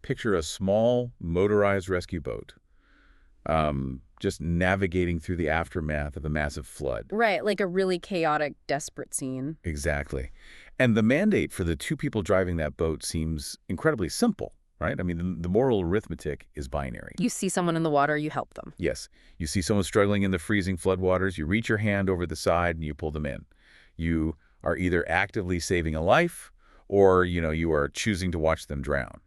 picture a small motorized rescue boat just navigating through the aftermath of a massive flood. Right, like a really chaotic, desperate scene. Exactly. And the mandate for the two people driving that boat seems incredibly simple, right? I mean, the moral arithmetic is binary. You see someone in the water, you help them. Yes. You see someone struggling in the freezing floodwaters, you reach your hand over the side and you pull them in. You are either actively saving a life or, you are choosing to watch them drown.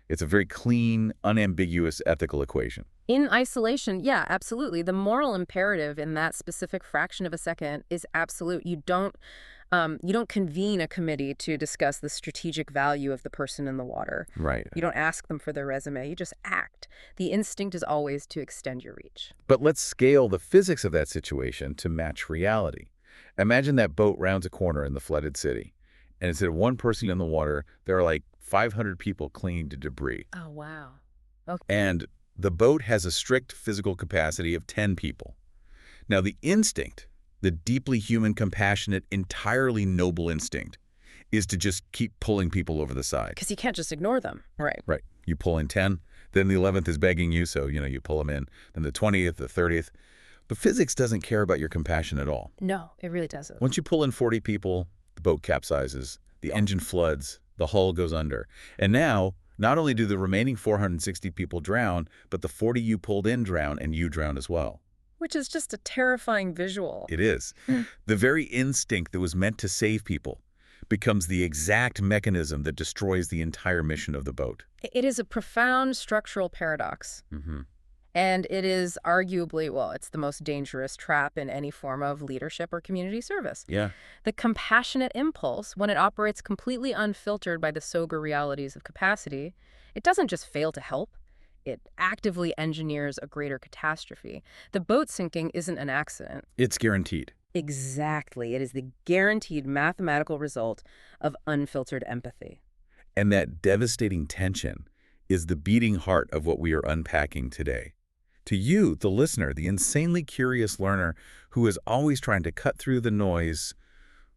It's a very clean, unambiguous ethical equation. In isolation, yeah, absolutely. The moral imperative in that specific fraction of a second is absolute. You don't convene a committee to discuss the strategic value of the person in the water. Right. You don't ask them for their resume. You just act. The instinct is always to extend your reach. But let's scale the physics of that situation to match reality. Imagine that boat rounds a corner in the flooded city, and instead of one person in the water, there are like 500 people clinging to debris. Oh, wow. Okay. And the boat has a strict physical capacity of 10 people. Now, the instinct, the deeply human, compassionate, entirely noble instinct, is to just keep pulling people over the side. Because you can't just ignore them. Right. Right. You pull in 10, then the 11th is begging you, so, you pull them in. Then the 20th, the 30th. But physics doesn't care about your compassion at all. No, it really doesn't. Once you pull in 40 people, the boat capsizes, the engine floods, the hull goes under. And now, not only do the remaining 460 people drown, but the 40 you pulled in drown, and you drown as well. Which is just a terrifying visual. It is. The very instinct that was meant to save people becomes the exact mechanism that destroys the entire mission of the boat. It is a profound structural paradox. Mm-hmm. And it is arguably, well, it's the most dangerous trap in any form of leadership or community service. Yeah. The compassionate impulse, when it operates completely unfiltered by the sober realities of capacity, it doesn't just fail to help. It actively engineers a greater catastrophe. The boat sinking isn't an accident. It's guaranteed. Exactly. It is the guaranteed mathematical result of unfiltered empathy. And that devastating tension is the beating heart of what we are unpacking today. To you, the listener, the insanely curious learner who is always trying to cut through the noise,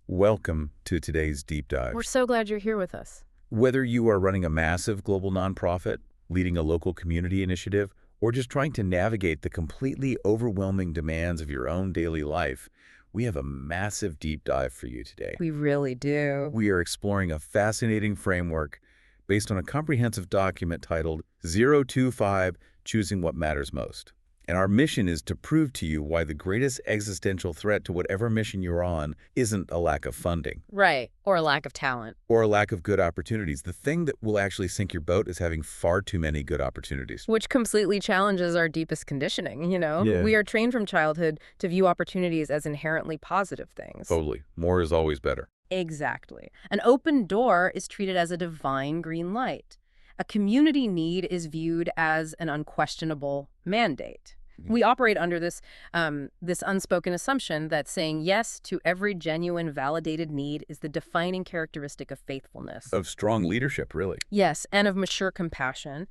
welcome to today's deep dive. We're so glad you're here with us. Whether you are running a massive global nonprofit, leading a local community initiative, or just trying to navigate the completely overwhelming demands of your own daily life, we have a massive deep dive for you today. We really do. We are exploring a fascinating framework based on a comprehensive document titled 025, Choosing What Matters Most. And our mission is to prove to you why the greatest existential threat to whatever mission you're on isn't a lack of funding. Right. Or a lack of talent. Or a lack of good opportunities. The thing that will actually sink your boat is having far too many good opportunities. Which completely challenges our deepest conditioning, Yeah. We are trained from childhood to view opportunities as inherently positive things. Totally. More is always better. Exactly. An open door is treated as a divine green light. A community need is viewed as an unquestionable mandate. We operate under this unspoken assumption that saying yes to every genuine, validated need is the defining characteristic of faithfulness. Of strong leadership, really. Yes, and of mature compassion.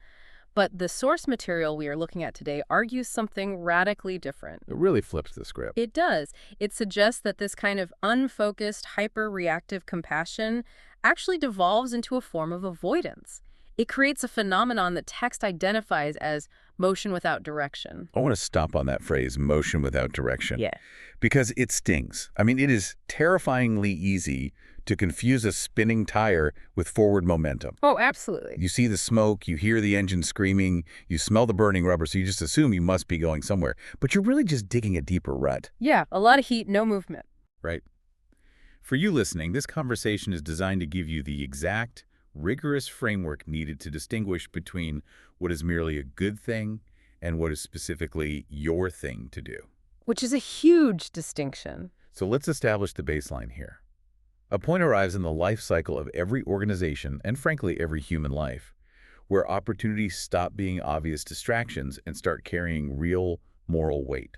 But the source material we are looking at today argues something radically different. It really flips the script. It does. It suggests that this kind of unfocused, hyper-reactive compassion actually devolves into a form of avoidance. It creates a phenomenon that text identifies as motion without direction. I want to stop on that phrase, motion without direction. Yeah. Because it stings. I mean, it is terrifyingly easy to confuse a spinning tire with forward momentum. Oh, absolutely. You see the smoke, you hear the engine screaming, you smell the burning rubber, so you just assume you must be going somewhere. But you're really just digging a deeper rut. Yeah, a lot of heat, no movement. Right. For you listening, this conversation is designed to give you the exact, rigorous framework needed to distinguish between what is merely a good thing and what is specifically your thing to do. Which is a huge distinction. So let's establish the baseline here. A point arrives in the life cycle of every organization and, frankly, every human life, where opportunities stop being obvious distractions and start carrying real moral weight.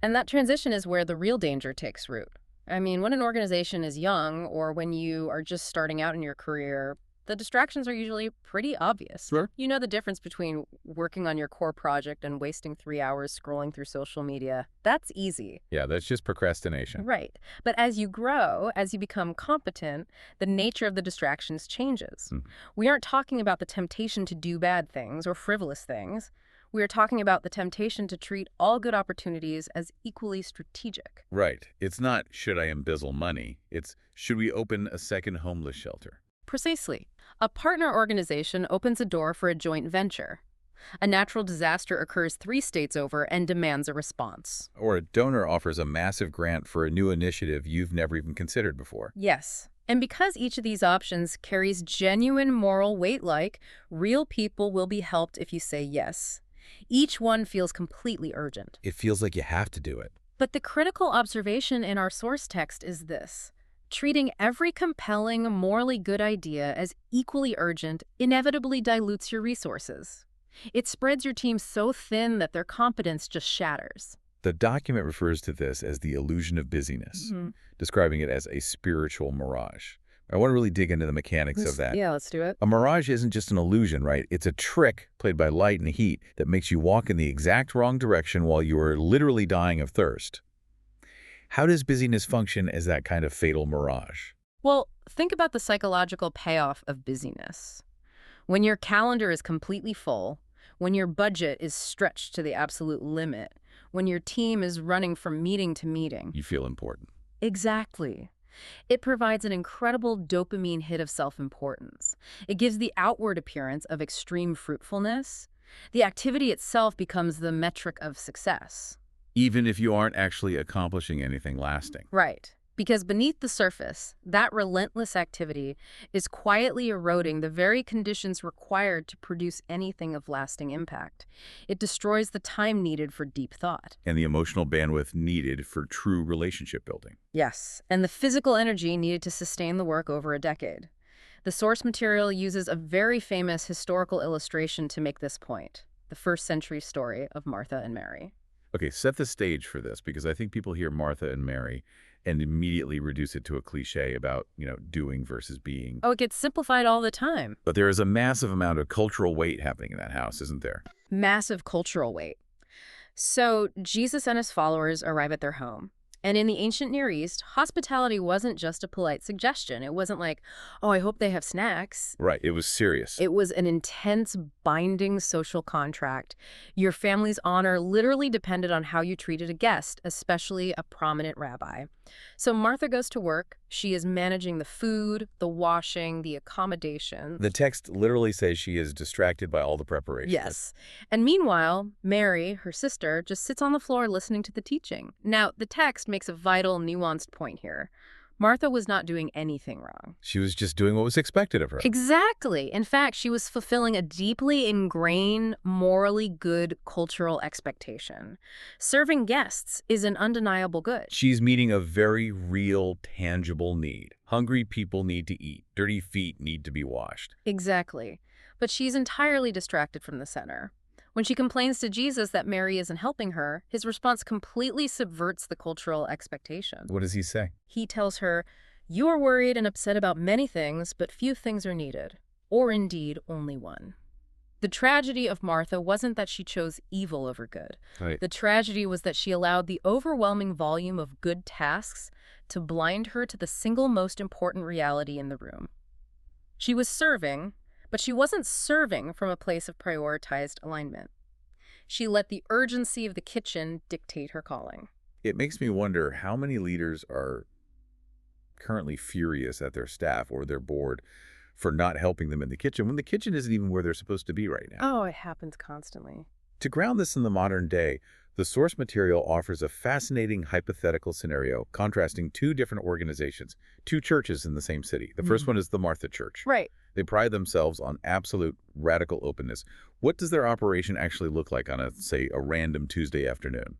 And that transition is where the real danger takes root. I mean, when an organization is young or when you are just starting out in your career, the distractions are usually pretty obvious. Sure. You know the difference between working on your core project and wasting 3 hours scrolling through social media. That's easy. Yeah, that's just procrastination. Right. But as you grow, as you become competent, the nature of the distractions changes. Hmm. We aren't talking about the temptation to do bad things or frivolous things. We are talking about the temptation to treat all good opportunities as equally strategic. Right. It's not, should I embezzle money? It's, should we open a second homeless shelter? Precisely. A partner organization opens a door for a joint venture. A natural disaster occurs 3 states over and demands a response. Or a donor offers a massive grant for a new initiative you've never even considered before. Yes. And because each of these options carries genuine moral weight, like real people will be helped if you say yes, each one feels completely urgent. It feels like you have to do it. But the critical observation in our source text is this: treating every compelling, morally good idea as equally urgent inevitably dilutes your resources. It spreads your team so thin that their competence just shatters. The document refers to this as the illusion of busyness, describing it as a spiritual mirage. I want to really dig into the mechanics of that. Yeah, let's do it. A mirage isn't just an illusion, right? It's a trick played by light and heat that makes you walk in the exact wrong direction while you are literally dying of thirst. How does busyness function as that kind of fatal mirage? Well, think about the psychological payoff of busyness. When your calendar is completely full, when your budget is stretched to the absolute limit, when your team is running from meeting to meeting. You feel important. Exactly. It provides an incredible dopamine hit of self-importance. It gives the outward appearance of extreme fruitfulness. The activity itself becomes the metric of success. Even if you aren't actually accomplishing anything lasting. Right. Because beneath the surface, that relentless activity is quietly eroding the very conditions required to produce anything of lasting impact. It destroys the time needed for deep thought. And the emotional bandwidth needed for true relationship building. Yes, and the physical energy needed to sustain the work over a decade. The source material uses a very famous historical illustration to make this point: the first-century story of Martha and Mary. Okay, set the stage for this, because I think people hear Martha and Mary and immediately reduce it to a cliche about, doing versus being. Oh, it gets simplified all the time. But there is a massive amount of cultural weight happening in that house, isn't there? Massive cultural weight. So Jesus and his followers arrive at their home. And in the ancient Near East, hospitality wasn't just a polite suggestion. It wasn't like, oh, I hope they have snacks. Right, it was serious. It was an intense, binding social contract. Your family's honor literally depended on how you treated a guest, especially a prominent rabbi. So Martha goes to work. She is managing the food, the washing, the accommodation. The text literally says she is distracted by all the preparation. Yes. And meanwhile, Mary, her sister, just sits on the floor listening to the teaching. Now, the text makes a vital, nuanced point here. Martha was not doing anything wrong. She was just doing what was expected of her. Exactly. In fact, she was fulfilling a deeply ingrained, morally good cultural expectation. Serving guests is an undeniable good. She's meeting a very real, tangible need. Hungry people need to eat. Dirty feet need to be washed. Exactly. But she's entirely distracted from the center. When she complains to Jesus that Mary isn't helping her, his response completely subverts the cultural expectation. What does he say? He tells her, "You are worried and upset about many things, but few things are needed, or indeed only one." The tragedy of Martha wasn't that she chose evil over good. Right. The tragedy was that she allowed the overwhelming volume of good tasks to blind her to the single most important reality in the room. She was serving, but she wasn't serving from a place of prioritized alignment. She let the urgency of the kitchen dictate her calling. It makes me wonder how many leaders are currently furious at their staff or their board for not helping them in the kitchen when the kitchen isn't even where they're supposed to be right now. Oh, it happens constantly. To ground this in the modern day, the source material offers a fascinating hypothetical scenario contrasting 2 different organizations, 2 churches in the same city. The first one is the Martha Church. Right. They pride themselves on absolute radical openness. What does their operation actually look like on say, a random Tuesday afternoon?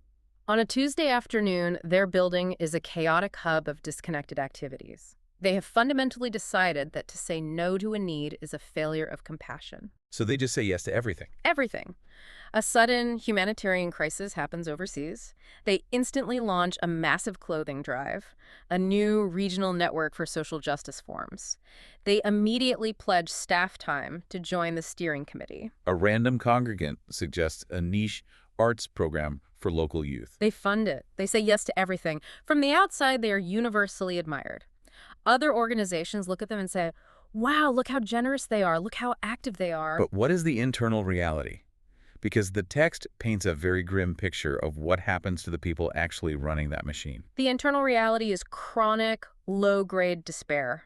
On a Tuesday afternoon, their building is a chaotic hub of disconnected activities. They have fundamentally decided that to say no to a need is a failure of compassion. So they just say yes to everything. Everything. A sudden humanitarian crisis happens overseas. They instantly launch a massive clothing drive, a new regional network for social justice forms. They immediately pledge staff time to join the steering committee. A random congregant suggests a niche arts program for local youth. They fund it. They say yes to everything. From the outside, they are universally admired. Other organizations look at them and say, wow, look how generous they are. Look how active they are. But what is the internal reality? Because the text paints a very grim picture of what happens to the people actually running that machine. The internal reality is chronic, low-grade despair.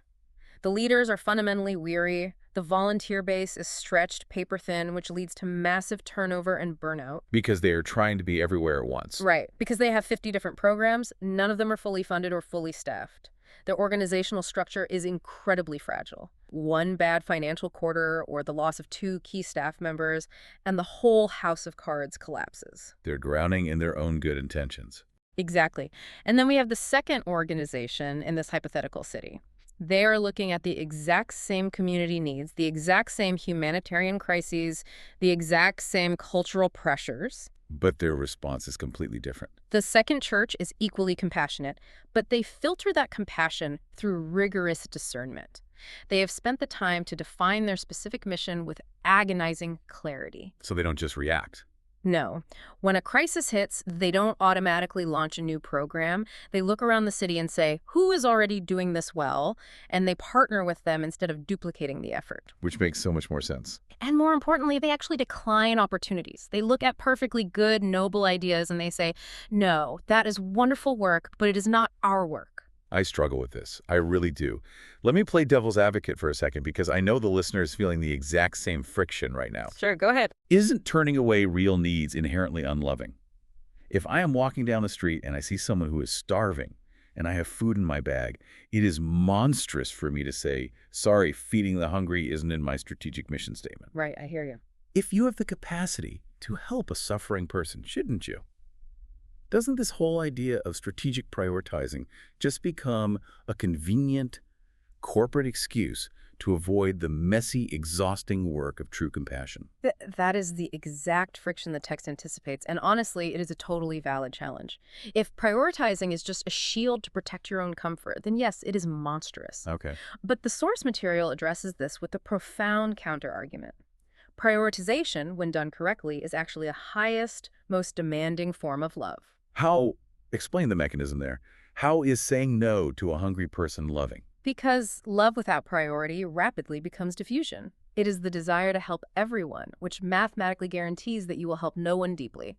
The leaders are fundamentally weary. The volunteer base is stretched paper-thin, which leads to massive turnover and burnout. Because they are trying to be everywhere at once. Right. Because they have 50 different programs, none of them are fully funded or fully staffed. Their organizational structure is incredibly fragile. One bad financial quarter or the loss of 2 key staff members, and the whole house of cards collapses. They're drowning in their own good intentions. Exactly. And then we have the second organization in this hypothetical city. They are looking at the exact same community needs, the exact same humanitarian crises, the exact same cultural pressures. But their response is completely different. The second church is equally compassionate, but they filter that compassion through rigorous discernment. They have spent the time to define their specific mission with agonizing clarity. So they don't just react. No. When a crisis hits, they don't automatically launch a new program. They look around the city and say, who is already doing this well? And they partner with them instead of duplicating the effort. Which makes so much more sense. And more importantly, they actually decline opportunities. They look at perfectly good, noble ideas and they say, no, that is wonderful work, but it is not our work. I struggle with this. I really do. Let me play devil's advocate for a second because I know the listener is feeling the exact same friction right now. Sure, go ahead. Isn't turning away real needs inherently unloving? If I am walking down the street and I see someone who is starving and I have food in my bag, it is monstrous for me to say, sorry, feeding the hungry isn't in my strategic mission statement. Right, I hear you. If you have the capacity to help a suffering person, shouldn't you? Doesn't this whole idea of strategic prioritizing just become a convenient corporate excuse to avoid the messy, exhausting work of true compassion? That is the exact friction the text anticipates, and honestly, it is a totally valid challenge. If prioritizing is just a shield to protect your own comfort, then yes, it is monstrous. Okay. But the source material addresses this with a profound counterargument. Prioritization, when done correctly, is actually the highest, most demanding form of love. How? Explain the mechanism there. How is saying no to a hungry person loving? Because love without priority rapidly becomes diffusion. It is the desire to help everyone, which mathematically guarantees that you will help no one deeply.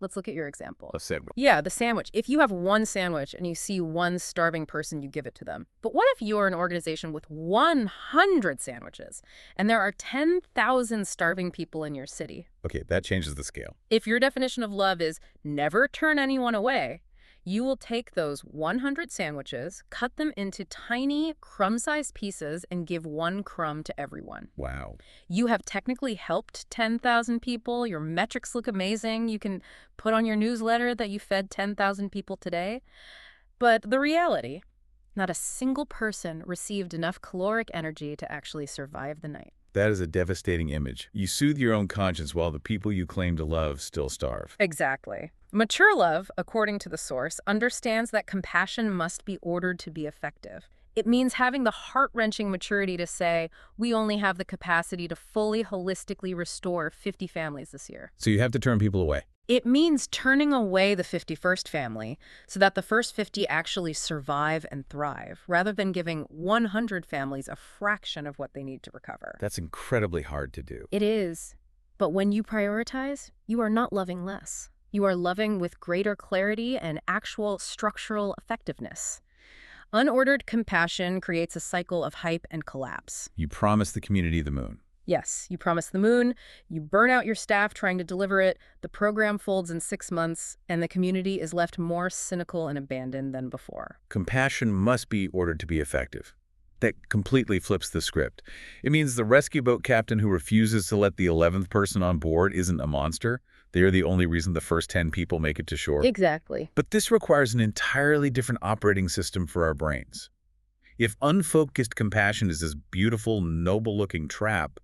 Let's look at your example. A sandwich. Yeah, the sandwich. If you have one sandwich and you see one starving person, you give it to them. But what if you're an organization with 100 sandwiches and there are 10,000 starving people in your city? Okay, that changes the scale. If your definition of love is never turn anyone away, you will take those 100 sandwiches, cut them into tiny crumb-sized pieces, and give 1 crumb to everyone. Wow. You have technically helped 10,000 people. Your metrics look amazing. You can put on your newsletter that you fed 10,000 people today. But the reality, not a single person received enough caloric energy to actually survive the night. That is a devastating image. You soothe your own conscience while the people you claim to love still starve. Exactly. Mature love, according to the source, understands that compassion must be ordered to be effective. It means having the heart-wrenching maturity to say, we only have the capacity to fully holistically restore 50 families this year. So you have to turn people away. It means turning away the 51st family so that the first 50 actually survive and thrive, rather than giving 100 families a fraction of what they need to recover. That's incredibly hard to do. It is. But when you prioritize, you are not loving less. You are loving with greater clarity and actual structural effectiveness. Unordered compassion creates a cycle of hype and collapse. You promise the community the moon. Yes, you promise the moon, you burn out your staff trying to deliver it, the program folds in 6 months, and the community is left more cynical and abandoned than before. Compassion must be ordered to be effective. That completely flips the script. It means the rescue boat captain who refuses to let the 11th person on board isn't a monster. They are the only reason the first 10 people make it to shore. Exactly. But this requires an entirely different operating system for our brains. If unfocused compassion is this beautiful, noble-looking trap,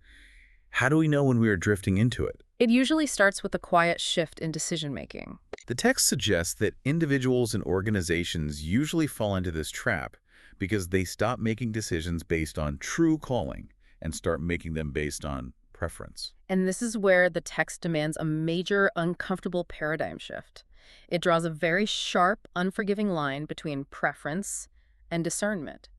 How do we know when we are drifting into it? It usually starts with a quiet shift in decision-making. The text suggests that individuals and organizations usually fall into this trap because they stop making decisions based on true calling and start making them based on preference. And this is where the text demands a major, uncomfortable paradigm shift. It draws a very sharp, unforgiving line between preference and discernment.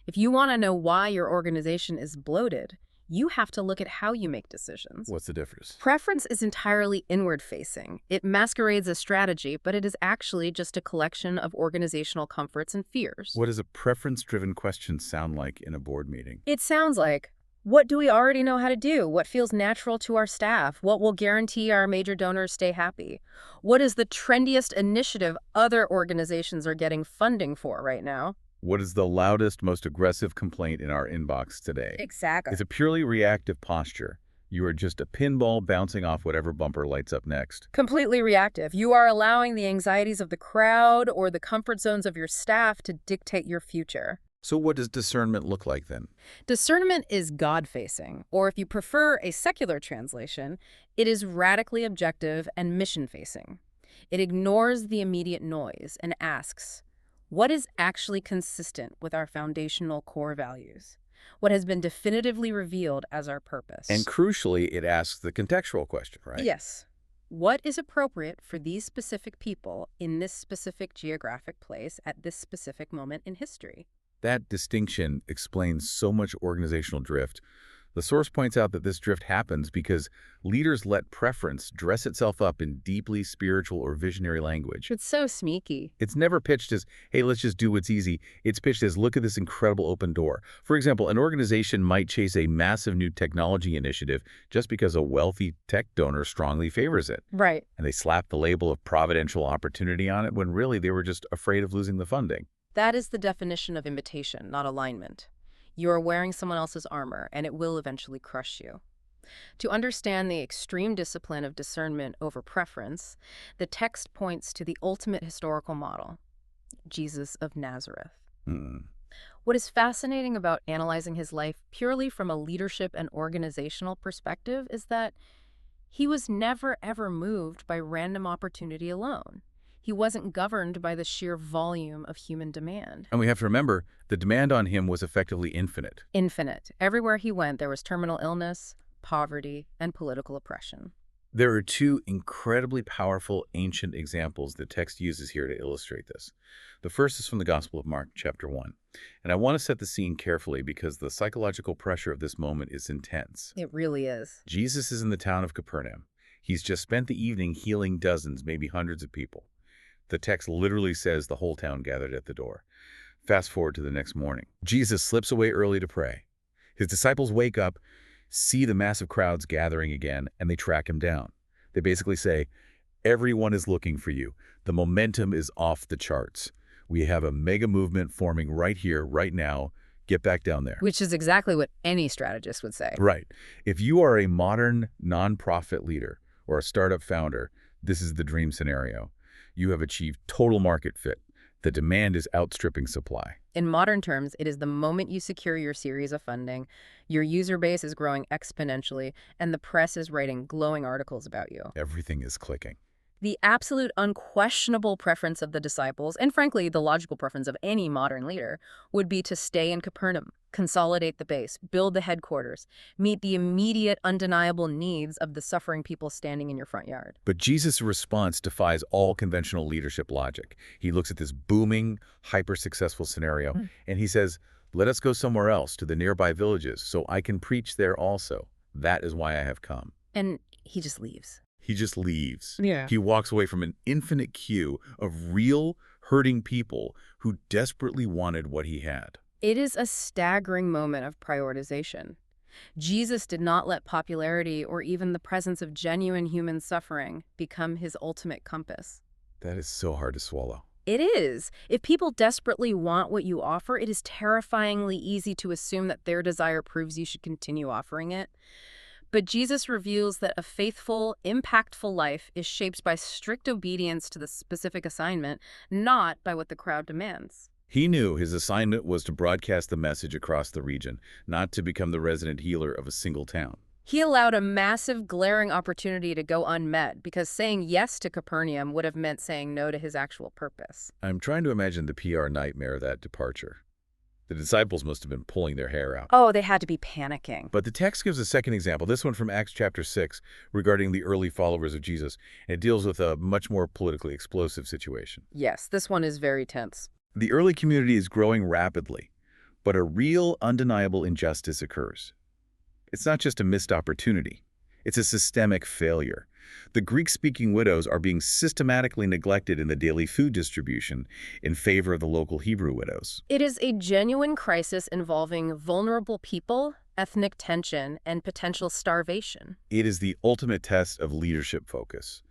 If you want to know why your organization is bloated, you have to look at how you make decisions. What's the difference? Preference is entirely inward-facing. It masquerades as strategy, but it is actually just a collection of organizational comforts and fears. What does a preference-driven question sound like in a board meeting? It sounds like, what do we already know how to do? What feels natural to our staff? What will guarantee our major donors stay happy? What is the trendiest initiative other organizations are getting funding for right now? What is the loudest, most aggressive complaint in our inbox today? Exactly. It's a purely reactive posture. You are just a pinball bouncing off whatever bumper lights up next. Completely reactive. You are allowing the anxieties of the crowd or the comfort zones of your staff to dictate your future. So what does discernment look like then? Discernment is God-facing, or if you prefer a secular translation, it is radically objective and mission-facing. It ignores the immediate noise and asks, what is actually consistent with our foundational core values? What has been definitively revealed as our purpose? And crucially, it asks the contextual question, right? Yes. What is appropriate for these specific people in this specific geographic place at this specific moment in history? That distinction explains so much organizational drift. The source points out that this drift happens because leaders let preference dress itself up in deeply spiritual or visionary language. It's so sneaky. It's never pitched as, hey, let's just do what's easy. It's pitched as, look at this incredible open door. For example, an organization might chase a massive new technology initiative just because a wealthy tech donor strongly favors it. Right. And they slap the label of providential opportunity on it when really they were just afraid of losing the funding. That is the definition of imitation, not alignment. You are wearing someone else's armor, and it will eventually crush you. To understand the extreme discipline of discernment over preference, the text points to the ultimate historical model, Jesus of Nazareth. What is fascinating about analyzing his life purely from a leadership and organizational perspective is that he was never, ever moved by random opportunity alone. He wasn't governed by the sheer volume of human demand. And we have to remember, the demand on him was effectively infinite. Infinite. Everywhere he went, there was terminal illness, poverty, and political oppression. There are two incredibly powerful ancient examples the text uses here to illustrate this. The first is from the Gospel of Mark, chapter 1. And I want to set the scene carefully because the psychological pressure of this moment is intense. It really is. Jesus is in the town of Capernaum. He's just spent the evening healing dozens, maybe hundreds of people. The text literally says the whole town gathered at the door. Fast forward to the next morning. Jesus slips away early to pray. His disciples wake up, see the massive crowds gathering again, and they track him down. They basically say, everyone is looking for you. The momentum is off the charts. We have a mega movement forming right here, right now. Get back down there. Which is exactly what any strategist would say. Right. If you are a modern nonprofit leader or a startup founder, this is the dream scenario. You have achieved total market fit. The demand is outstripping supply. In modern terms, it is the moment you secure your series of funding, your user base is growing exponentially, and the press is writing glowing articles about you. Everything is clicking. The absolute unquestionable preference of the disciples, and frankly, the logical preference of any modern leader, would be to stay in Capernaum, consolidate the base, build the headquarters, meet the immediate, undeniable needs of the suffering people standing in your front yard. But Jesus' response defies all conventional leadership logic. He looks at this booming, hyper-successful scenario, and he says, let us go somewhere else to the nearby villages so I can preach there also. That is why I have come. And he just leaves. He just leaves. Yeah. He walks away from an infinite queue of real, hurting people who desperately wanted what he had. It is a staggering moment of prioritization. Jesus did not let popularity or even the presence of genuine human suffering become his ultimate compass. That is so hard to swallow. It is. If people desperately want what you offer, it is terrifyingly easy to assume that their desire proves you should continue offering it. But Jesus reveals that a faithful, impactful life is shaped by strict obedience to the specific assignment, not by what the crowd demands. He knew his assignment was to broadcast the message across the region, not to become the resident healer of a single town. He allowed a massive, glaring opportunity to go unmet because saying yes to Capernaum would have meant saying no to his actual purpose. I'm trying to imagine the PR nightmare of that departure. The disciples must have been pulling their hair out. Oh, they had to be panicking. But the text gives a second example, this one from Acts chapter 6, regarding the early followers of Jesus. And it deals with a much more politically explosive situation. Yes, this one is very tense. The early community is growing rapidly, but a real, undeniable injustice occurs. It's not just a missed opportunity. It's a systemic failure. The Greek-speaking widows are being systematically neglected in the daily food distribution in favor of the local Hebrew widows. It is a genuine crisis involving vulnerable people, ethnic tension, and potential starvation. It is the ultimate test of leadership focus.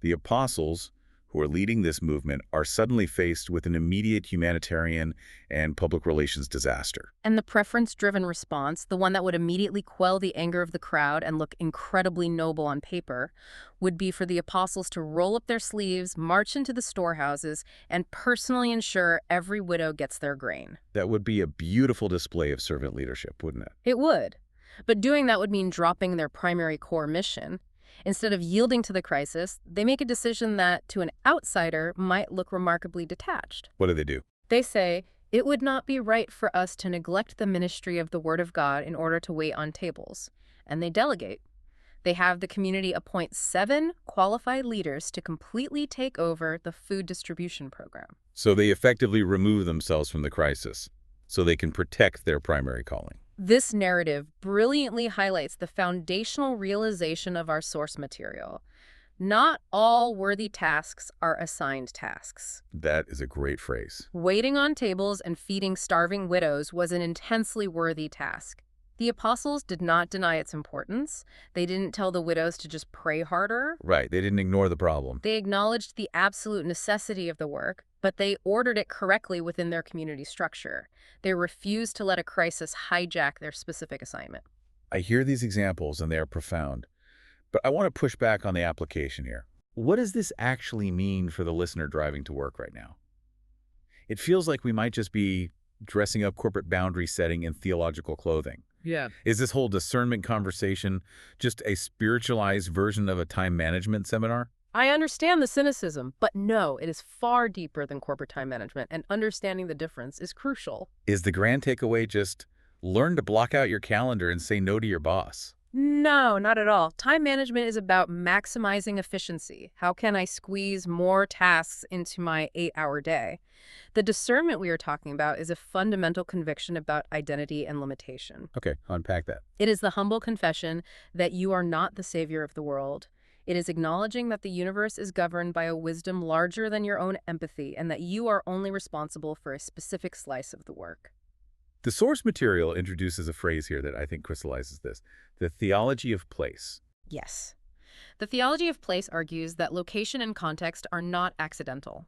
The apostles, who are leading this movement, are suddenly faced with an immediate humanitarian and public relations disaster. And the preference-driven response, the one that would immediately quell the anger of the crowd and look incredibly noble on paper, would be for the apostles to roll up their sleeves, march into the storehouses, and personally ensure every widow gets their grain. That would be a beautiful display of servant leadership, wouldn't it? It would. But doing that would mean dropping their primary core mission. Instead of yielding to the crisis, they make a decision that, to an outsider, might look remarkably detached. What do? They say, "It would not be right for us to neglect the ministry of the Word of God in order to wait on tables." And they delegate. They have the community appoint 7 qualified leaders to completely take over the food distribution program. So they effectively remove themselves from the crisis, so they can protect their primary calling. This narrative brilliantly highlights the foundational realization of our source material. Not all worthy tasks are assigned tasks. That is a great phrase. Waiting on tables and feeding starving widows was an intensely worthy task. The apostles did not deny its importance. They didn't tell the widows to just pray harder. Right, they didn't ignore the problem. They acknowledged the absolute necessity of the work, but they ordered it correctly within their community structure. They refused to let a crisis hijack their specific assignment. I hear these examples and they are profound, but I want to push back on the application here. What does this actually mean for the listener driving to work right now? It feels like we might just be dressing up corporate boundary setting in theological clothing. Yeah. Is this whole discernment conversation just a spiritualized version of a time management seminar? I understand the cynicism, but no, it is far deeper than corporate time management, and understanding the difference is crucial. Is the grand takeaway just learn to block out your calendar and say no to your boss? No, not at all. Time management is about maximizing efficiency. How can I squeeze more tasks into my 8-hour day? The discernment we are talking about is a fundamental conviction about identity and limitation. Okay, unpack that. It is the humble confession that you are not the savior of the world. It is acknowledging that the universe is governed by a wisdom larger than your own empathy and that you are only responsible for a specific slice of the work. The source material introduces a phrase here that I think crystallizes this, the theology of place. Yes. The theology of place argues that location and context are not accidental.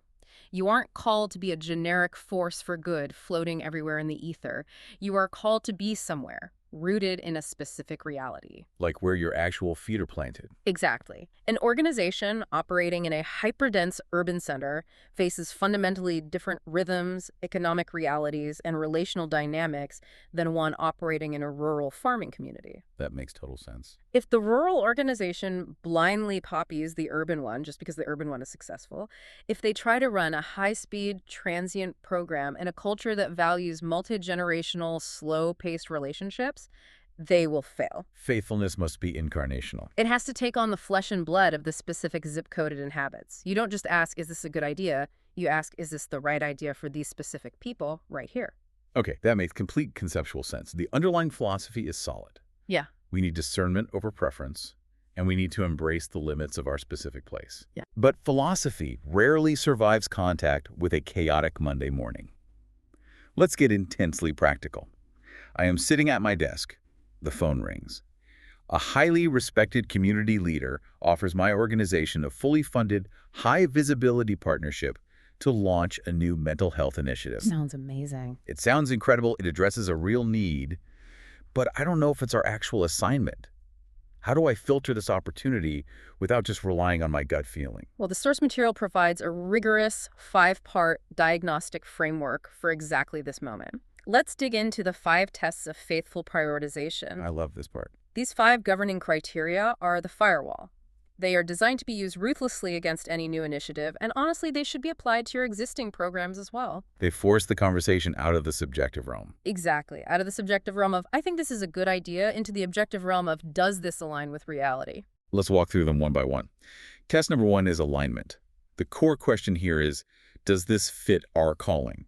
You aren't called to be a generic force for good floating everywhere in the ether. You are called to be somewhere, rooted in a specific reality. Like where your actual feet are planted. Exactly. An organization operating in a hyperdense urban center faces fundamentally different rhythms, economic realities, and relational dynamics than one operating in a rural farming community. That makes total sense. If the rural organization blindly copies the urban one just because the urban one is successful, if they try to run a high-speed, transient program in a culture that values multi-generational, slow-paced relationships, they will fail. Faithfulness must be incarnational. It has to take on the flesh and blood of the specific zip code it inhabits. You don't just ask, is this a good idea? You ask, is this the right idea for these specific people right here? Okay, that makes complete conceptual sense. The underlying philosophy is solid. Yeah. We need discernment over preference, and we need to embrace the limits of our specific place. Yeah. But philosophy rarely survives contact with a chaotic Monday morning. Let's get intensely practical. I am sitting at my desk. The phone rings. A highly respected community leader offers my organization a fully funded, high-visibility partnership to launch a new mental health initiative. Sounds amazing. It sounds incredible. It addresses a real need, but I don't know if it's our actual assignment. How do I filter this opportunity without just relying on my gut feeling? Well, the source material provides a rigorous 5-part diagnostic framework for exactly this moment. Let's dig into the 5 tests of faithful prioritization. I love this part. These 5 governing criteria are the firewall. They are designed to be used ruthlessly against any new initiative, and honestly, they should be applied to your existing programs as well. They force the conversation out of the subjective realm. Exactly. Out of the subjective realm of, I think this is a good idea, into the objective realm of, does this align with reality? Let's walk through them one by one. Test number 1 is alignment. The core question here is, does this fit our calling?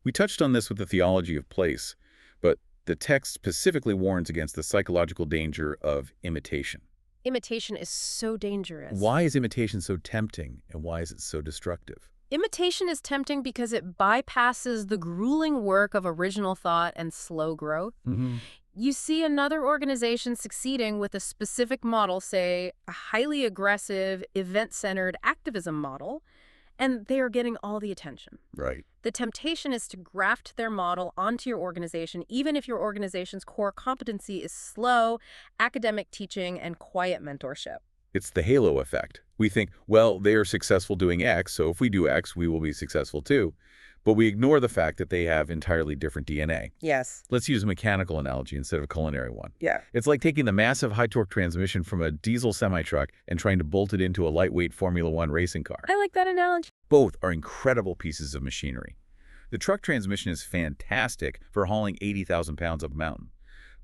We touched on this with the theology of place, but the text specifically warns against the psychological danger of imitation. Imitation is so dangerous. Why is imitation so tempting, and why is it so destructive? Imitation is tempting because it bypasses the grueling work of original thought and slow growth. You see another organization succeeding with a specific model, say a highly aggressive, event-centered activism model, and they are getting all the attention. Right. The temptation is to graft their model onto your organization, even if your organization's core competency is slow, academic teaching, and quiet mentorship. It's the halo effect. We think, well, they are successful doing X, so if we do X, we will be successful too. But we ignore the fact that they have entirely different DNA. Yes. Let's use a mechanical analogy instead of a culinary one. Yeah. It's like taking the massive high-torque transmission from a diesel semi-truck and trying to bolt it into a lightweight Formula One racing car. I like that analogy. Both are incredible pieces of machinery. The truck transmission is fantastic for hauling 80,000 pounds up a mountain.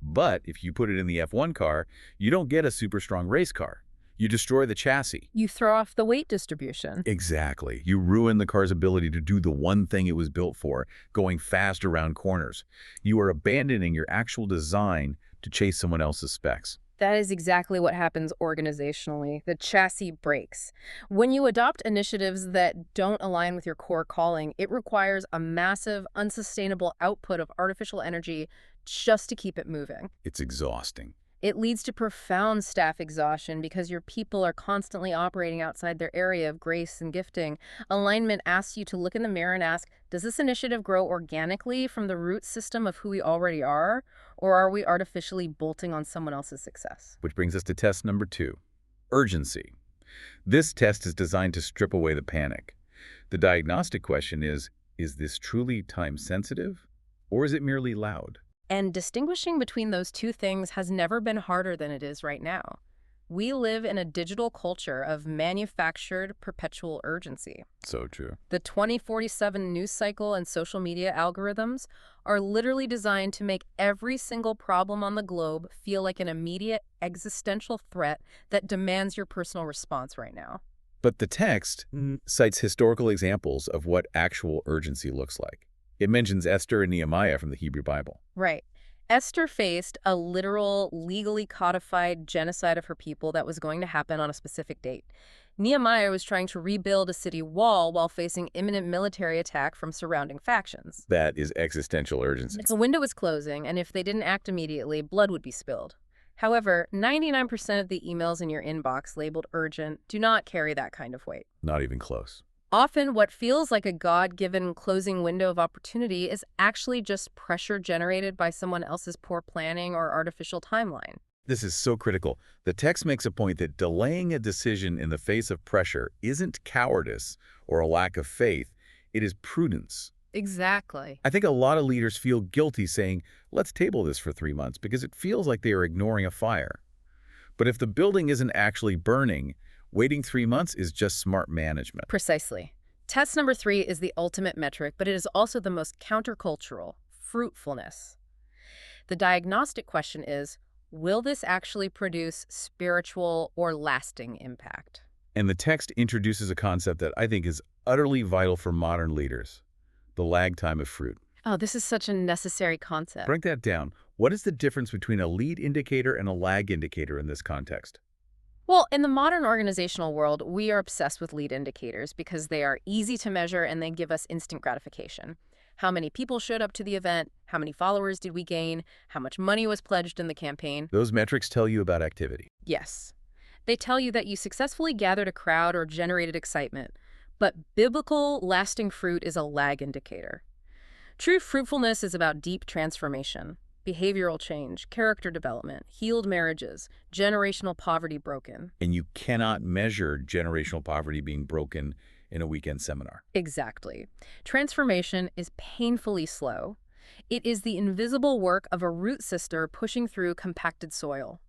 But if you put it in the F1 car, you don't get a super strong race car. You destroy the chassis. You throw off the weight distribution. Exactly. You ruin the car's ability to do the one thing it was built for, going fast around corners. You are abandoning your actual design to chase someone else's specs. That is exactly what happens organizationally. The chassis breaks. When you adopt initiatives that don't align with your core calling, it requires a massive, unsustainable output of artificial energy just to keep it moving. It's exhausting. It leads to profound staff exhaustion because your people are constantly operating outside their area of grace and gifting. Alignment asks you to look in the mirror and ask, does this initiative grow organically from the root system of who we already are, or are we artificially bolting on someone else's success? Which brings us to test number 2, urgency. This test is designed to strip away the panic. The diagnostic question is this truly time-sensitive, or is it merely loud? And distinguishing between those two things has never been harder than it is right now. We live in a digital culture of manufactured perpetual urgency. So true. The 2047 news cycle and social media algorithms are literally designed to make every single problem on the globe feel like an immediate existential threat that demands your personal response right now. But the text cites historical examples of what actual urgency looks like. It mentions Esther and Nehemiah from the Hebrew Bible. Right. Esther faced a literal, legally codified genocide of her people that was going to happen on a specific date. Nehemiah was trying to rebuild a city wall while facing imminent military attack from surrounding factions. That is existential urgency. The window was closing, and if they didn't act immediately, blood would be spilled. However, 99% of the emails in your inbox labeled urgent do not carry that kind of weight. Not even close. Often, what feels like a God-given closing window of opportunity is actually just pressure generated by someone else's poor planning or artificial timeline. This is so critical. The text makes a point that delaying a decision in the face of pressure isn't cowardice or a lack of faith. It is prudence. Exactly. I think a lot of leaders feel guilty saying, let's table this for 3 months because it feels like they are ignoring a fire. But if the building isn't actually burning, waiting 3 months is just smart management. Precisely. Test number 3 is the ultimate metric, but it is also the most countercultural: fruitfulness. The diagnostic question is, will this actually produce spiritual or lasting impact? And the text introduces a concept that I think is utterly vital for modern leaders: the lag time of fruit. Oh, this is such a necessary concept. Break that down. What is the difference between a lead indicator and a lag indicator in this context? Well, in the modern organizational world, we are obsessed with lead indicators because they are easy to measure and they give us instant gratification. How many people showed up to the event? How many followers did we gain? How much money was pledged in the campaign? Those metrics tell you about activity. Yes. They tell you that you successfully gathered a crowd or generated excitement. But biblical lasting fruit is a lag indicator. True fruitfulness is about deep transformation, behavioral change, character development, healed marriages, generational poverty broken. And you cannot measure generational poverty being broken in a weekend seminar. Exactly. Transformation is painfully slow. It is the invisible work of a root sister pushing through compacted soil.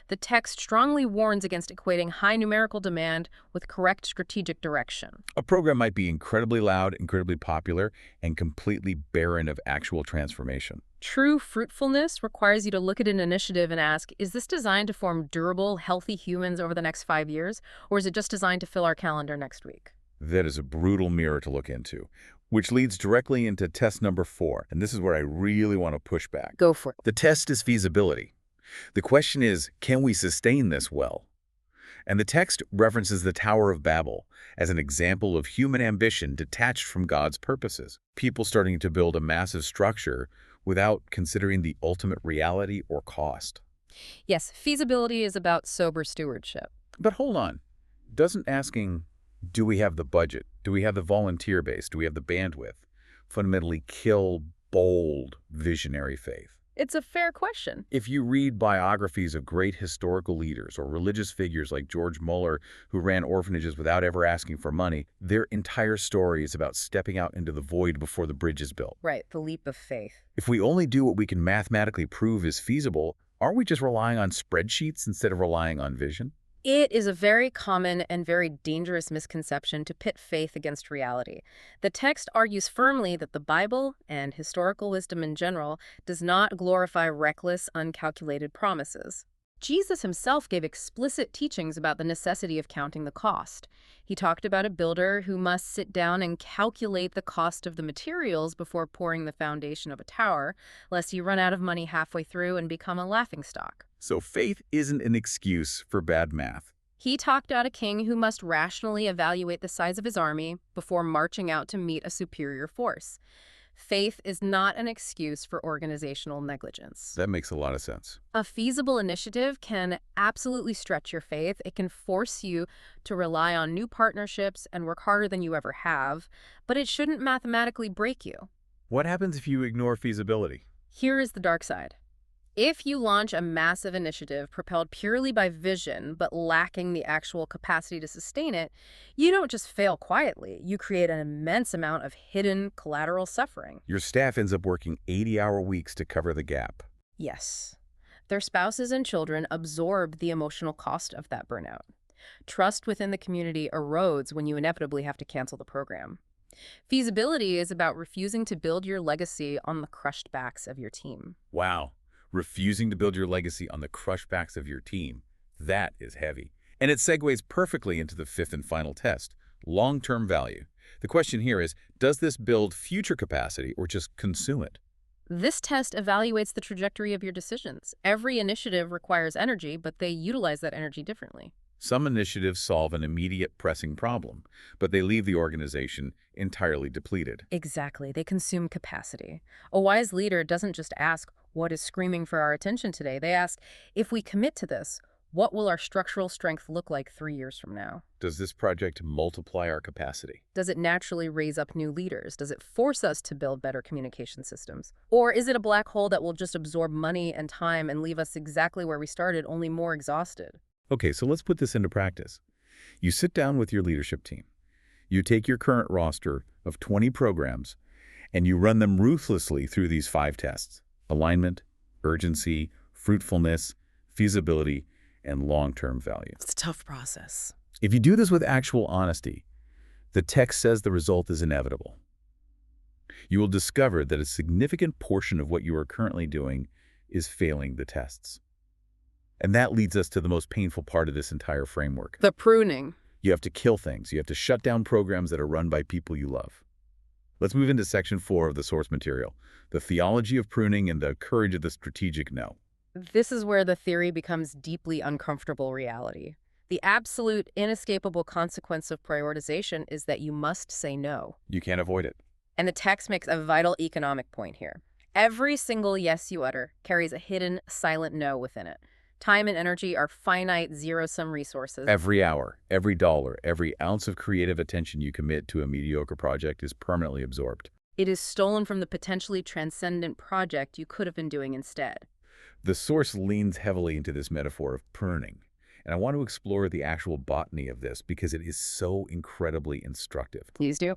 The text strongly warns against equating high numerical demand with correct strategic direction. A program might be incredibly loud, incredibly popular, and completely barren of actual transformation. True fruitfulness requires you to look at an initiative and ask, is this designed to form durable, healthy humans over the next 5 years, or is it just designed to fill our calendar next week? That is a brutal mirror to look into, which leads directly into test number 4, and this is where I really want to push back. Go for it. The test is feasibility. The question is, can we sustain this well? And the text references the Tower of Babel as an example of human ambition detached from God's purposes. People starting to build a massive structure without considering the ultimate reality or cost. Yes, feasibility is about sober stewardship. But hold on. Doesn't asking, do we have the budget? Do we have the volunteer base? Do we have the bandwidth? Fundamentally kill bold, visionary faith. It's a fair question. If you read biographies of great historical leaders or religious figures like George Muller, who ran orphanages without ever asking for money, their entire story is about stepping out into the void before the bridge is built. Right, the leap of faith. If we only do what we can mathematically prove is feasible, aren't we just relying on spreadsheets instead of relying on vision? It is a very common and very dangerous misconception to pit faith against reality. The text argues firmly that the Bible, and historical wisdom in general, does not glorify reckless, uncalculated promises. Jesus himself gave explicit teachings about the necessity of counting the cost. He talked about a builder who must sit down and calculate the cost of the materials before pouring the foundation of a tower, lest he run out of money halfway through and become a laughingstock. So faith isn't an excuse for bad math. He talked about a king who must rationally evaluate the size of his army before marching out to meet a superior force. Faith is not an excuse for organizational negligence. That makes a lot of sense. A feasible initiative can absolutely stretch your faith. It can force you to rely on new partnerships and work harder than you ever have, but it shouldn't mathematically break you. What happens if you ignore feasibility? Here is the dark side. If you launch a massive initiative propelled purely by vision but lacking the actual capacity to sustain it, you don't just fail quietly. You create an immense amount of hidden collateral suffering. Your staff ends up working 80-hour weeks to cover the gap. Yes. Their spouses and children absorb the emotional cost of that burnout. Trust within the community erodes when you inevitably have to cancel the program. Feasibility is about refusing to build your legacy on the crushed backs of your team. Wow. Refusing to build your legacy on the crushed backs of your team. That is heavy. And it segues perfectly into the 5th and final test, long-term value. The question here is, does this build future capacity or just consume it? This test evaluates the trajectory of your decisions. Every initiative requires energy, but they utilize that energy differently. Some initiatives solve an immediate pressing problem, but they leave the organization entirely depleted. Exactly. They consume capacity. A wise leader doesn't just ask, what is screaming for our attention today? They ask, if we commit to this, what will our structural strength look like 3 years from now? Does this project multiply our capacity? Does it naturally raise up new leaders? Does it force us to build better communication systems? Or is it a black hole that will just absorb money and time and leave us exactly where we started, only more exhausted? Okay, so let's put this into practice. You sit down with your leadership team. You take your current roster of 20 programs, and you run them ruthlessly through these 5 tests: alignment, urgency, fruitfulness, feasibility, and long-term value. It's a tough process. If you do this with actual honesty, the text says the result is inevitable. You will discover that a significant portion of what you are currently doing is failing the tests. And that leads us to the most painful part of this entire framework. The pruning. You have to kill things. You have to shut down programs that are run by people you love. Let's move into section 4 of the source material, the theology of pruning and the courage of the strategic no. This is where the theory becomes deeply uncomfortable reality. The absolute, inescapable consequence of prioritization is that you must say no. You can't avoid it. And the text makes a vital economic point here. Every single yes you utter carries a hidden, silent no within it. Time and energy are finite, zero-sum resources. Every hour, every dollar, every ounce of creative attention you commit to a mediocre project is permanently absorbed. It is stolen from the potentially transcendent project you could have been doing instead. The source leans heavily into this metaphor of pruning, and I want to explore the actual botany of this because it is so incredibly instructive. Please do.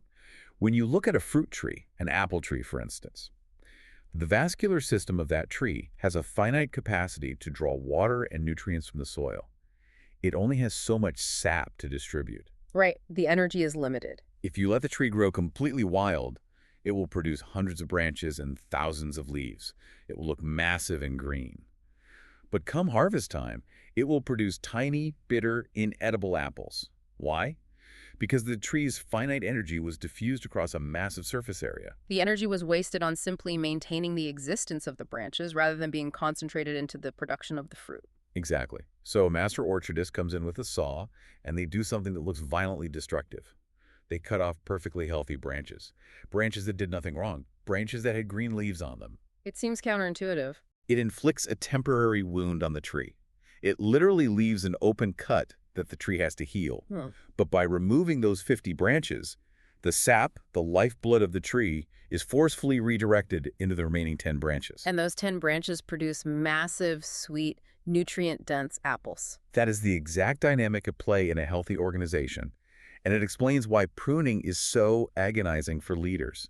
When you look at a fruit tree, an apple tree for instance, The vascular system of that tree has a finite capacity to draw water and nutrients from the soil. It only has so much sap to distribute. Right, the energy is limited. If you let the tree grow completely wild, it will produce hundreds of branches and thousands of leaves. It will look massive and green. But come harvest time, it will produce tiny, bitter, inedible apples. Why? Because the tree's finite energy was diffused across a massive surface area. The energy was wasted on simply maintaining the existence of the branches rather than being concentrated into the production of the fruit. Exactly. So a master orchardist comes in with a saw, and they do something that looks violently destructive. They cut off perfectly healthy branches. Branches that did nothing wrong. Branches that had green leaves on them. It seems counterintuitive. It inflicts a temporary wound on the tree. It literally leaves an open cut that the tree has to heal. But by removing those 50 branches, the sap, the lifeblood of the tree, is forcefully redirected into the remaining 10 branches. And those 10 branches produce massive, sweet, nutrient-dense apples. That is the exact dynamic at play in a healthy organization, and it explains why pruning is so agonizing for leaders.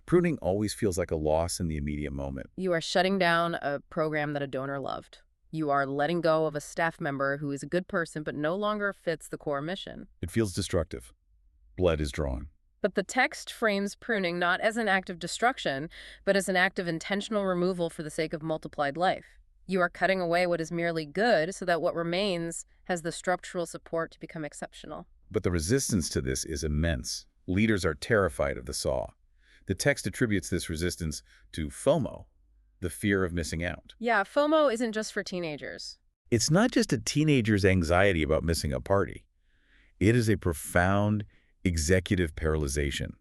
Pruning always feels like a loss in the immediate moment. You are shutting down a program that a donor loved. You are letting go of a staff member who is a good person but no longer fits the core mission. It feels destructive. Blood is drawn. But the text frames pruning not as an act of destruction, but as an act of intentional removal for the sake of multiplied life. You are cutting away what is merely good so that what remains has the structural support to become exceptional. But the resistance to this is immense. Leaders are terrified of the saw. The text attributes this resistance to FOMO, the fear of missing out. Yeah, FOMO isn't just for teenagers. It's not just a teenager's anxiety about missing a party. It is a profound executive paralyzation.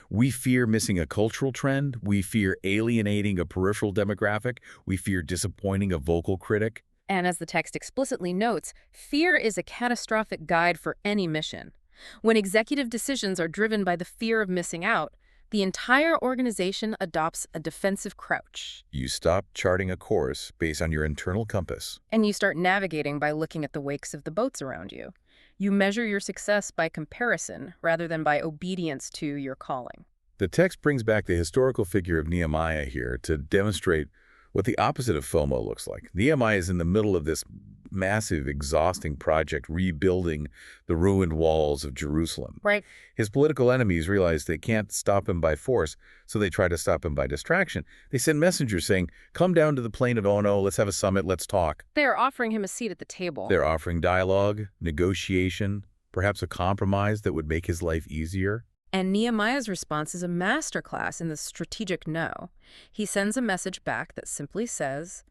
We fear missing a cultural trend. We fear alienating a peripheral demographic. We fear disappointing a vocal critic. And as the text explicitly notes, fear is a catastrophic guide for any mission. When executive decisions are driven by the fear of missing out, the entire organization adopts a defensive crouch. You stop charting a course based on your internal compass. And you start navigating by looking at the wakes of the boats around you. You measure your success by comparison rather than by obedience to your calling. The text brings back the historical figure of Nehemiah here to demonstrate what the opposite of FOMO looks like. Nehemiah is in the middle of this massive, exhausting project rebuilding the ruined walls of Jerusalem. Right. His political enemies realize they can't stop him by force, so they try to stop him by distraction. They send messengers saying, come down to the plain of Ono, let's have a summit, let's talk. They are offering him a seat at the table. They're offering dialogue, negotiation, perhaps a compromise that would make his life easier. And Nehemiah's response is a masterclass in the strategic no. He sends a message back that simply says,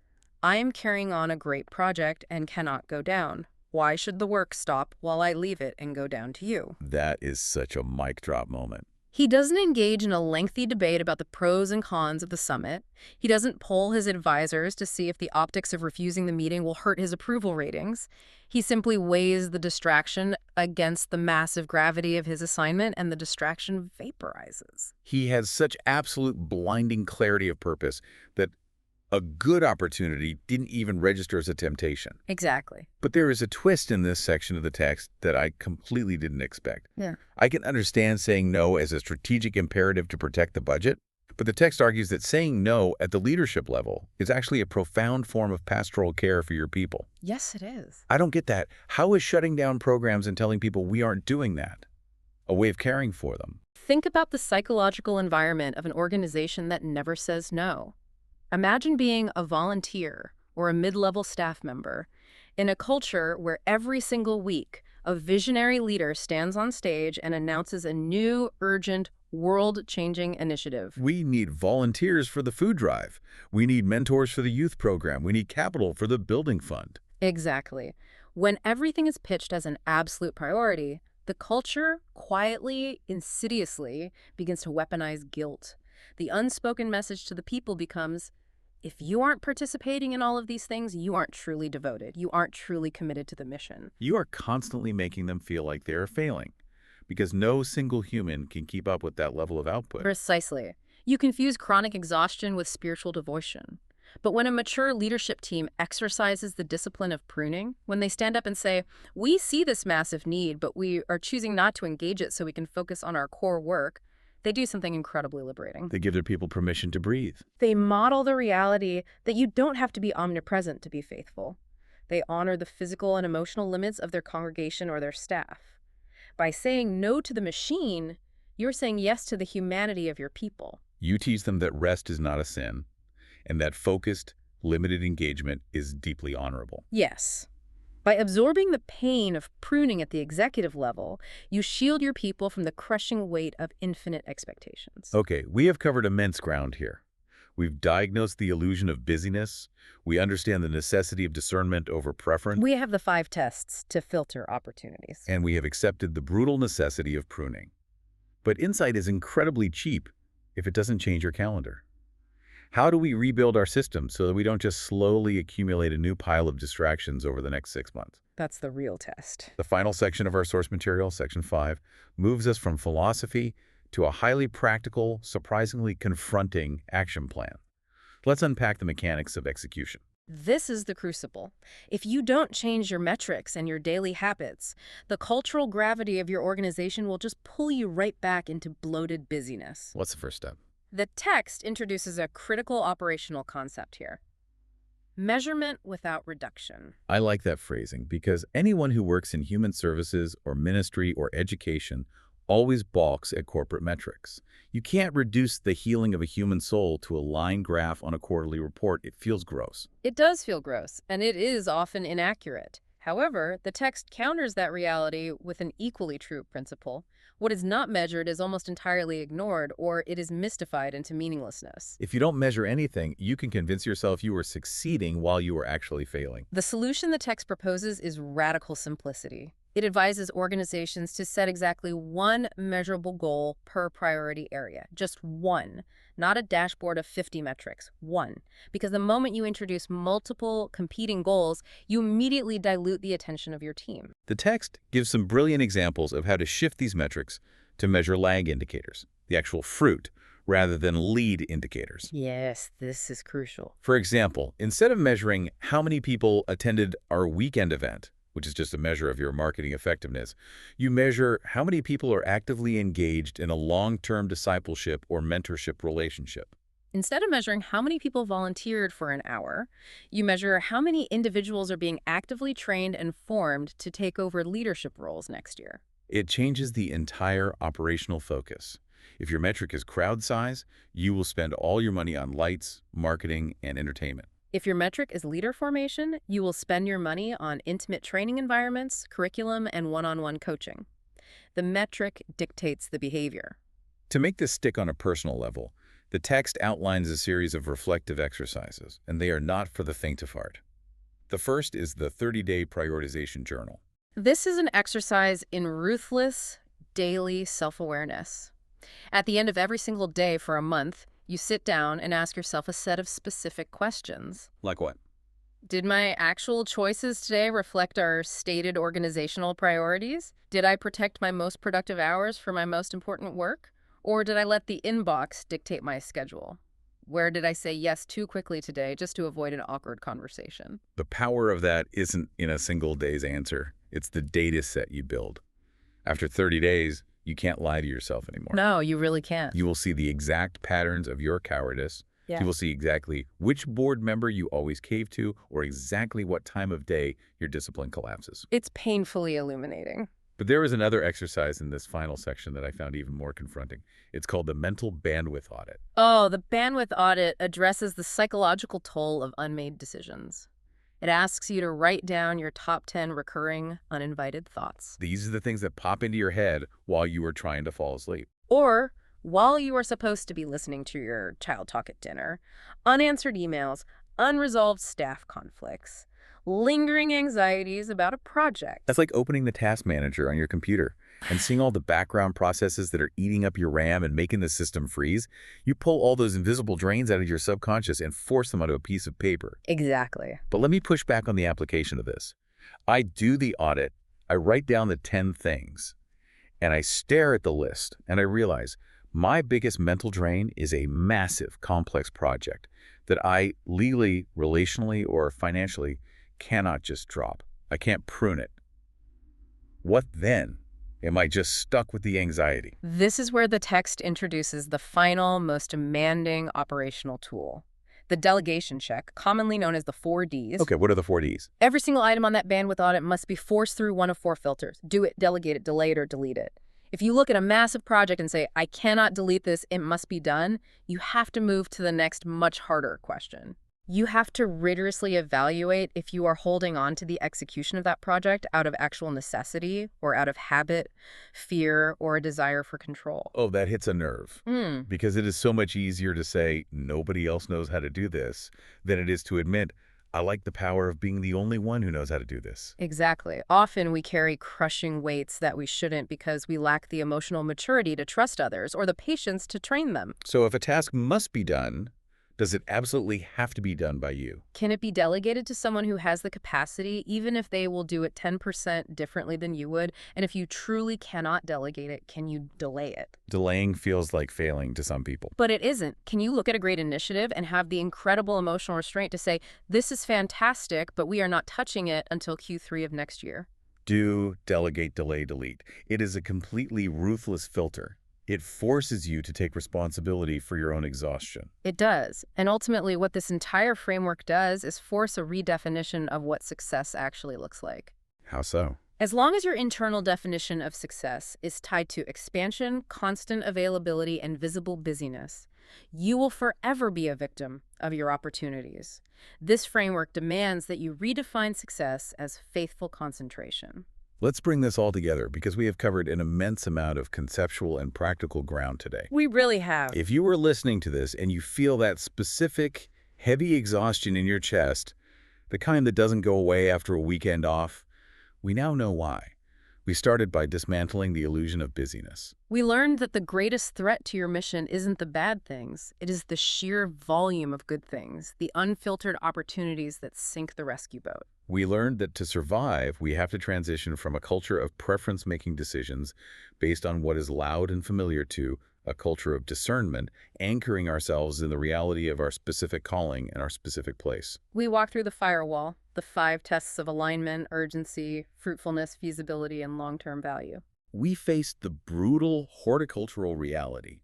I am carrying on a great project and cannot go down. Why should the work stop while I leave it and go down to you? That is such a mic drop moment. He doesn't engage in a lengthy debate about the pros and cons of the summit. He doesn't poll his advisors to see if the optics of refusing the meeting will hurt his approval ratings. He simply weighs the distraction against the massive gravity of his assignment, and the distraction vaporizes. He has such absolute blinding clarity of purpose that a good opportunity didn't even register as a temptation. Exactly. But there is a twist in this section of the text that I completely didn't expect. Yeah. I can understand saying no as a strategic imperative to protect the budget, but the text argues that saying no at the leadership level is actually a profound form of pastoral care for your people. Yes, it is. I don't get that. How is shutting down programs and telling people we aren't doing that a way of caring for them? Think about the psychological environment of an organization that never says no. Imagine being a volunteer or a mid-level staff member in a culture where every single week a visionary leader stands on stage and announces a new, urgent, world-changing initiative. We need volunteers for the food drive. We need mentors for the youth program. We need capital for the building fund. Exactly. When everything is pitched as an absolute priority, the culture quietly, insidiously begins to weaponize guilt. The unspoken message to the people becomes, if you aren't participating in all of these things, you aren't truly devoted. You aren't truly committed to the mission. You are constantly making them feel like they are failing, because no single human can keep up with that level of output. Precisely. You confuse chronic exhaustion with spiritual devotion. But when a mature leadership team exercises the discipline of pruning, when they stand up and say, we see this massive need, but we are choosing not to engage it so we can focus on our core work, They do something incredibly liberating. They give their people permission to breathe. They model the reality that you don't have to be omnipresent to be faithful. They honor the physical and emotional limits of their congregation or their staff. By saying no to the machine, you're saying yes to the humanity of your people. You teach them that rest is not a sin, and that focused, limited engagement is deeply honorable. Yes. By absorbing the pain of pruning at the executive level, you shield your people from the crushing weight of infinite expectations. Okay, we have covered immense ground here. We've diagnosed the illusion of busyness. We understand the necessity of discernment over preference. We have the 5 tests to filter opportunities. And we have accepted the brutal necessity of pruning. But insight is incredibly cheap if it doesn't change your calendar. How do we rebuild our system so that we don't just slowly accumulate a new pile of distractions over the next 6 months? That's the real test. The final section of our source material, Section 5, moves us from philosophy to a highly practical, surprisingly confronting action plan. Let's unpack the mechanics of execution. This is the crucible. If you don't change your metrics and your daily habits, the cultural gravity of your organization will just pull you right back into bloated busyness. What's the first step? The text introduces a critical operational concept here. Measurement without reduction. I like that phrasing because anyone who works in human services or ministry or education always balks at corporate metrics. You can't reduce the healing of a human soul to a line graph on a quarterly report. It feels gross. It does feel gross, and it is often inaccurate. However, the text counters that reality with an equally true principle. What is not measured is almost entirely ignored, or it is mystified into meaninglessness. If you don't measure anything, you can convince yourself you are succeeding while you are actually failing. The solution the text proposes is radical simplicity. It advises organizations to set exactly one measurable goal per priority area. Just one. Not a dashboard of 50 metrics. One. Because the moment you introduce multiple competing goals, you immediately dilute the attention of your team. The text gives some brilliant examples of how to shift these metrics to measure lag indicators, the actual fruit, rather than lead indicators. Yes, this is crucial. For example, instead of measuring how many people attended our weekend event, which is just a measure of your marketing effectiveness, you measure how many people are actively engaged in a long-term discipleship or mentorship relationship. Instead of measuring how many people volunteered for an hour, you measure how many individuals are being actively trained and formed to take over leadership roles next year. It changes the entire operational focus. If your metric is crowd size, you will spend all your money on lights, marketing, and entertainment. If your metric is leader formation, you will spend your money on intimate training environments, curriculum, and one-on-one coaching. The metric dictates the behavior. To make this stick on a personal level, the text outlines a series of reflective exercises, and they are not for the faint of heart. The first is the 30-day prioritization journal. This is an exercise in ruthless, daily self-awareness. At the end of every single day for a month, you sit down and ask yourself a set of specific questions. Like what? Did my actual choices today reflect our stated organizational priorities? Did I protect my most productive hours for my most important work? Or did I let the inbox dictate my schedule? Where did I say yes too quickly today just to avoid an awkward conversation? The power of that isn't in a single day's answer. It's the data set you build. After 30 days, you can't lie to yourself anymore. No, you really can't. You will see the exact patterns of your cowardice. Yeah. You will see exactly which board member you always cave to or exactly what time of day your discipline collapses. It's painfully illuminating. But there is another exercise in this final section that I found even more confronting. It's called the mental bandwidth audit. Oh, the bandwidth audit addresses the psychological toll of unmade decisions. It asks you to write down your top 10 recurring, uninvited thoughts. These are the things that pop into your head while you are trying to fall asleep. Or while you are supposed to be listening to your child talk at dinner, unanswered emails, unresolved staff conflicts, lingering anxieties about a project. That's like opening the task manager on your computer and seeing all the background processes that are eating up your RAM and making the system freeze. You pull all those invisible drains out of your subconscious and force them onto a piece of paper. Exactly. But let me push back on the application of this. I do the audit, I write down the 10 things, and I stare at the list, and I realize my biggest mental drain is a massive, complex project that I legally, relationally, or financially cannot just drop. I can't prune it. What then? Am I just stuck with the anxiety? This is where the text introduces the final, most demanding operational tool. The delegation check, commonly known as the 4Ds. Okay, what are the 4Ds? Every single item on that bandwidth audit must be forced through one of 4 filters. Do it, delegate it, delay it, or delete it. If you look at a massive project and say, I cannot delete this, it must be done, you have to move to the next much harder question. You have to rigorously evaluate if you are holding on to the execution of that project out of actual necessity or out of habit, fear, or a desire for control. Oh, that hits a nerve. Because it is so much easier to say, nobody else knows how to do this, than it is to admit, I like the power of being the only one who knows how to do this. Exactly. Often we carry crushing weights that we shouldn't because we lack the emotional maturity to trust others or the patience to train them. So if a task must be done, does it absolutely have to be done by you? Can it be delegated to someone who has the capacity, even if they will do it 10% differently than you would? And if you truly cannot delegate it, can you delay it? Delaying feels like failing to some people. But it isn't. Can you look at a great initiative and have the incredible emotional restraint to say, this is fantastic, but we are not touching it until Q3 of next year? Do, delegate, delay, delete. It is a completely ruthless filter. It forces you to take responsibility for your own exhaustion. It does. And ultimately, what this entire framework does is force a redefinition of what success actually looks like. How so? As long as your internal definition of success is tied to expansion, constant availability, and visible busyness, you will forever be a victim of your opportunities. This framework demands that you redefine success as faithful concentration. Let's bring this all together because we have covered an immense amount of conceptual and practical ground today. We really have. If you were listening to this and you feel that specific, heavy exhaustion in your chest, the kind that doesn't go away after a weekend off, we now know why. We started by dismantling the illusion of busyness. We learned that the greatest threat to your mission isn't the bad things. It is the sheer volume of good things, the unfiltered opportunities that sink the rescue boat. We learned that to survive, we have to transition from a culture of preference-making decisions based on what is loud and familiar to a culture of discernment, anchoring ourselves in the reality of our specific calling and our specific place. We walked through the firewall, the 5 tests of alignment, urgency, fruitfulness, feasibility, and long-term value. We faced the brutal horticultural reality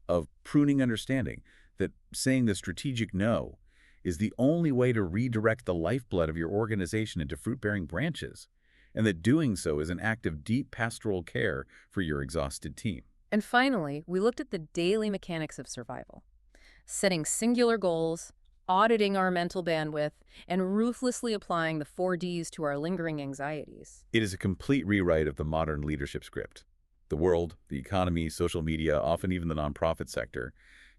of pruning understanding that saying the strategic no is the only way to redirect the lifeblood of your organization into fruit-bearing branches, and that doing so is an act of deep pastoral care for your exhausted team. And finally, we looked at the daily mechanics of survival, setting singular goals, auditing our mental bandwidth, and ruthlessly applying the 4Ds to our lingering anxieties. It is a complete rewrite of the modern leadership script. The world, the economy, social media, often even the nonprofit sector,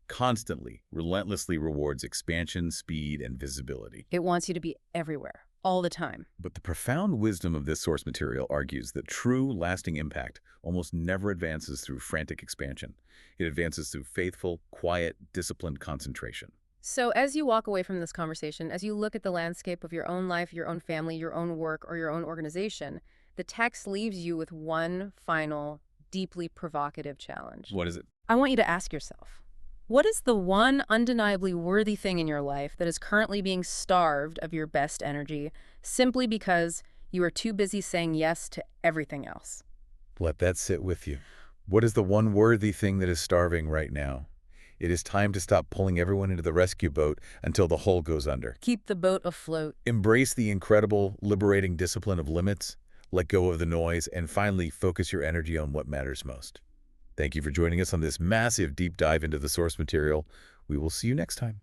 constantly, relentlessly rewards expansion, speed, and visibility. It wants you to be everywhere, all the time. But the profound wisdom of this source material argues that true, lasting impact almost never advances through frantic expansion. It advances through faithful, quiet, disciplined concentration. So as you walk away from this conversation, as you look at the landscape of your own life, your own family, your own work, or your own organization, the text leaves you with one final, deeply provocative challenge. What is it? I want you to ask yourself, what is the one undeniably worthy thing in your life that is currently being starved of your best energy simply because you are too busy saying yes to everything else? Let that sit with you. What is the one worthy thing that is starving right now? It is time to stop pulling everyone into the rescue boat until the hull goes under. Keep the boat afloat. Embrace the incredible, liberating discipline of limits, let go of the noise, and finally focus your energy on what matters most. Thank you for joining us on this massive deep dive into the source material. We will see you next time.